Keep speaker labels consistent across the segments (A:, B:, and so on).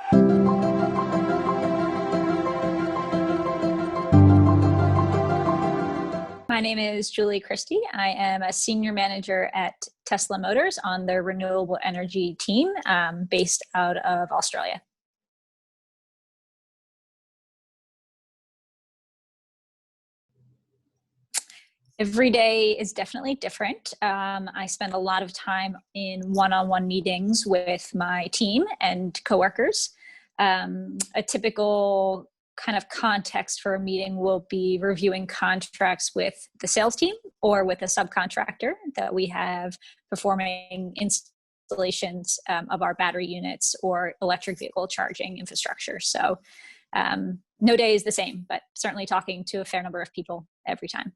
A: My name is Julie Christy. I am a senior manager at Tesla Motors on their renewable energy team based out of Australia. Every day is definitely different. I spend a lot of time in one-on-one meetings with my team and coworkers. A typical kind of context for a meeting will be reviewing contracts with the sales team or with a subcontractor that we have performing installations of our battery units or electric vehicle charging infrastructure. So no day is the same, but certainly talking to a fair number of people every time.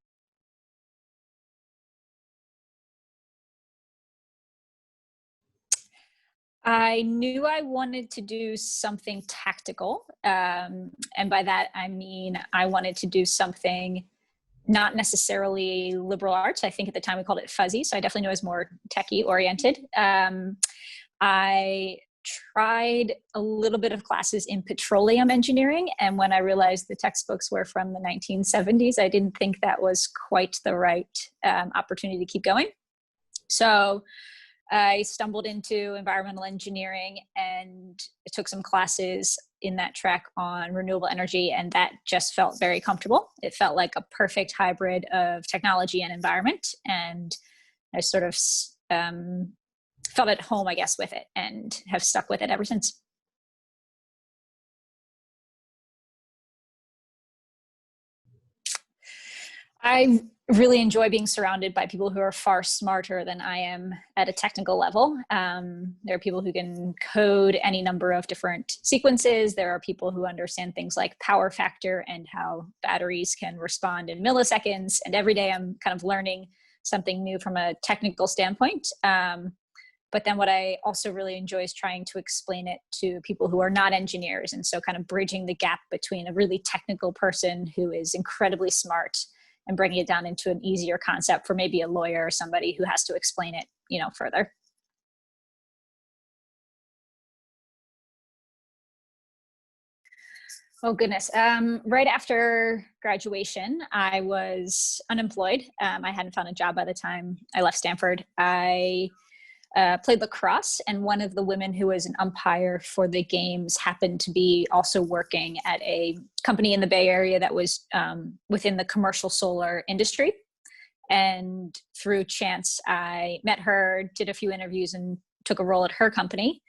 A: I knew I wanted to do something tactical. And by that, I mean, I wanted to do something not necessarily liberal arts. I think at the time we called it fuzzy. So I definitely knew it was more techie oriented. I tried a little bit of classes in petroleum engineering. And when I realized the textbooks were from the 1970s, I didn't think that was quite the right opportunity to keep going. So I stumbled into environmental engineering and took some classes in that track on renewable energy, and that just felt very comfortable. It felt like a perfect hybrid of technology and environment, and I sort of felt at home, I guess, with it and have stuck with it ever since. I really enjoy being surrounded by people who are far smarter than I am at a technical level. There are people who can code any number of different sequences. There are people who understand things like power factor and how batteries can respond in milliseconds. And every day I'm kind of learning something new from a technical standpoint. But then what I also really enjoy is trying to explain it to people who are not engineers. And so kind of bridging the gap between a really technical person who is incredibly smart and bringing it down into an easier concept for maybe a lawyer or somebody who has to explain it, further. Oh goodness. Right after graduation, I was unemployed. I hadn't found a job by the time I left Stanford. I played lacrosse, and one of the women who was an umpire for the games happened to be also working at a company in the Bay Area that was within the commercial solar industry. And through chance, I met her, did a few interviews, and took a role at her company.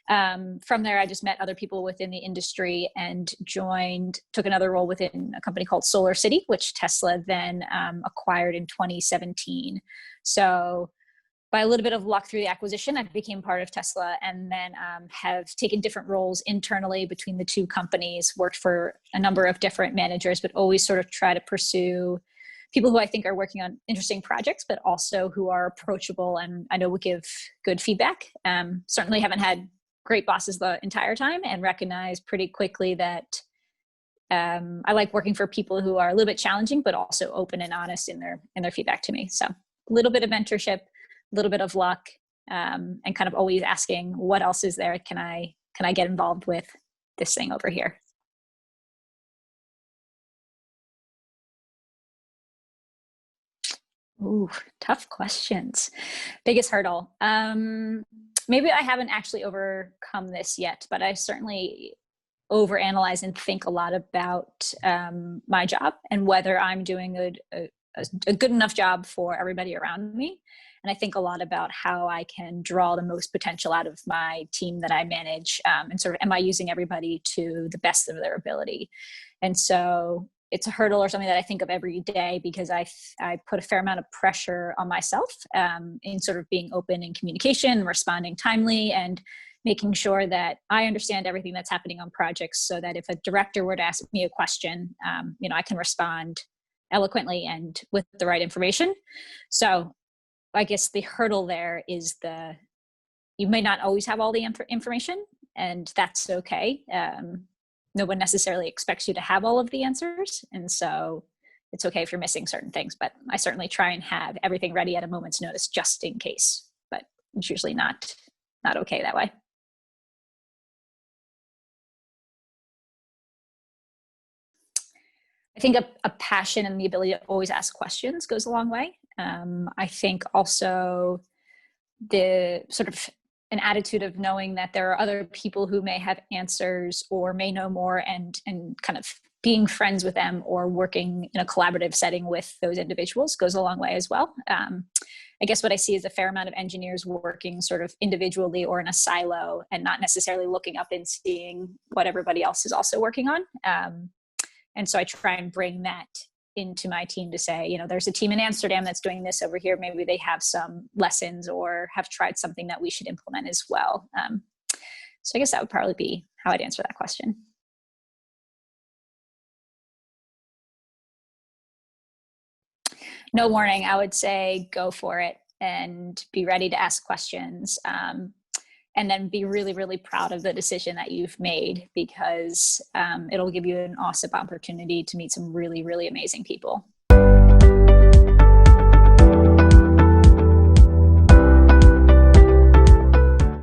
A: From there, I just met other people within the industry and took another role within a company called Solar City, which Tesla then acquired in 2017. So by a little bit of luck through the acquisition, I became part of Tesla, and then have taken different roles internally between the two companies, worked for a number of different managers, but always sort of try to pursue people who I think are working on interesting projects, but also who are approachable and I know will give good feedback. Certainly haven't had great bosses the entire time, and recognize pretty quickly that I like working for people who are a little bit challenging, but also open and honest in their feedback to me. So a little bit of mentorship, a little bit of luck, and kind of always asking, what else is there? Can I get involved with this thing over here? Ooh, tough questions. Biggest hurdle. Maybe I haven't actually overcome this yet, but I certainly overanalyze and think a lot about my job and whether I'm doing a good enough job for everybody around me. And I think a lot about how I can draw the most potential out of my team that I manage, and sort of, am I using everybody to the best of their ability? And so it's a hurdle or something that I think of every day, because I put a fair amount of pressure on myself in sort of being open in communication, responding timely, and making sure that I understand everything that's happening on projects, so that if a director were to ask me a question, I can respond eloquently and with the right information. So I guess the hurdle there is you may not always have all the information, and that's okay. No one necessarily expects you to have all of the answers. And so it's okay if you're missing certain things, but I certainly try and have everything ready at a moment's notice just in case, but it's usually not okay that way. I think a passion and the ability to always ask questions goes a long way. I think also the sort of an attitude of knowing that there are other people who may have answers or may know more, and kind of being friends with them or working in a collaborative setting with those individuals goes a long way as well. I guess what I see is a fair amount of engineers working sort of individually or in a silo and not necessarily looking up and seeing what everybody else is also working on. And so I try and bring that into my team to say, you know, there's a team in Amsterdam that's doing this over here. Maybe they have some lessons or have tried something that we should implement as well. So I guess that would probably be how I'd answer that question. No warning, I would say go for it and be ready to ask questions. And then be really, really proud of the decision that you've made, because it'll give you an awesome opportunity to meet some really, really amazing people.